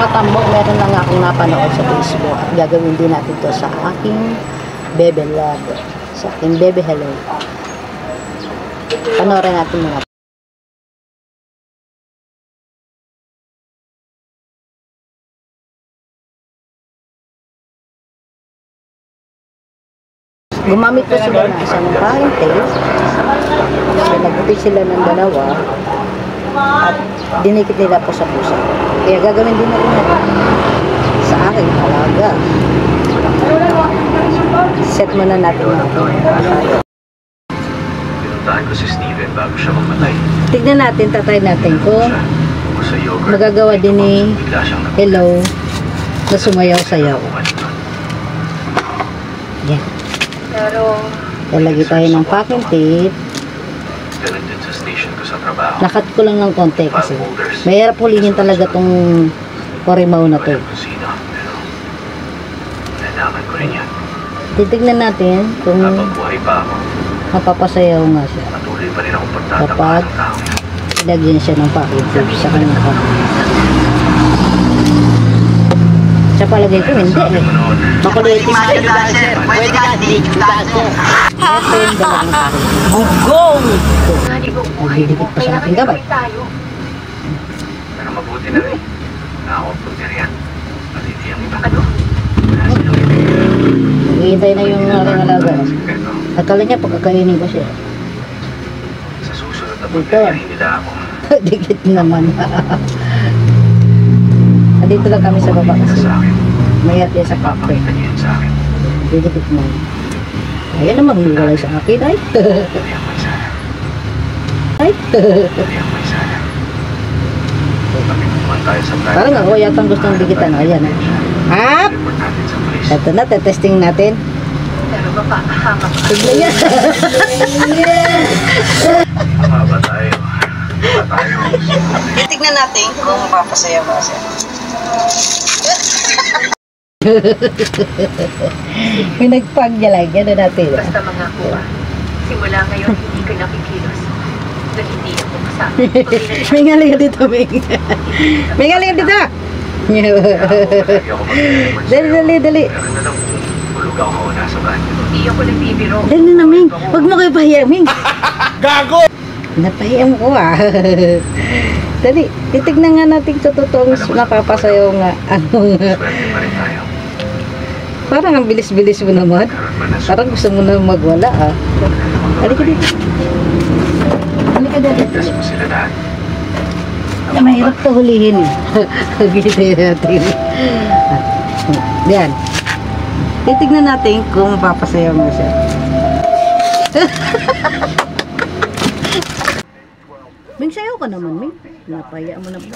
mga tambok, meron lang akong napanood sa Facebook at gagawin din natin to sa aking Bebe Love, sa aking Bebe Hello. Panoorin natin mga gumamit po sila ng isang frying pan. So, nagbuti sila ng dalawa at dinikit nila po sa pusa. Kaya gagawin din natin sa aking alaga. Set muna natin tayo. Pinuntahan ko si Steven bago siya mamatay. Tignan natin, tatry natin kung magagawa din ni Hello na sumayaw-sayaw. Yan. Lalagay tayo ng packing tape. Ganun din sa station ko sa trabaho. Nakat ko lang ng konti kasi mahirap hulihin talaga tong Portimao na to. Nalaman ko rin yan. Titignan natin kung Habang buhay pa ako, mapapasayaw nga siya patuloy pa rin akong kapag pagtatapos ng tao. ilagyan siya ng packing tape sa kanyang packing. Sa palagay ko hindi eh. Makulitis siya. Pwede ka, di kita, sir. Ito yung dalawang packing. Bugong! Nagdidikit pa sa aking gabay. Pero mabuti na rin. Nakakapagpunta rin yan. Matiti ang iba. Naghihintay na yung aking alaga. Akala niya pagkakainin ko siya. Sa susunod na pagkakainin nila ako. Dikit naman. Andito lang kami sa baba kasi mayat yan sa kapre. Papakita niyo yan sa akin. Didikit mo. Ayan naman, hiwalay sa akin. Ay! Tuloy ang may sana. Ay! Tuloy ang may sana. Pagkikuman tayo sa plan. Parang ako yatang gustong dikitan. Ayan. Hap! Report natin sa police. Ito na, testing natin. Pero baka hamak. Tignan niya. Mababa tayo. Mababa tayo. Tignan natin kung mapapasayaw ba siya. Pinagpag niya lang. Gano'n natin. Basta mga kuha. Simula ngayon, hindi ka nakikilos. Dahil hindi ako kasama. May ngaling dito, Ming. May ngaling dito. Dali. Pero na lang, tulog ako mauna sa banyo. Hindi ako nagbibiro. Dali na, Ming. Huwag mo kayo pahiya, Ming. Gago! Napahiyam ko Dali, titignan nga natin sa totoong napapasayaw nga. Ano nga. Swerte pa rin tayo. Parang ang bilis-bilis mo naman. Karoon ba na Parang gusto mo na magwala Halika dito. Halika dito. Ligtas mo sila lahat. Mahirap to hulihin. Hagitay natin. Yan. Titignan natin kung mapapasayaw mo siya. Ming, sayaw ka naman, Ming. Napaya mo na ba?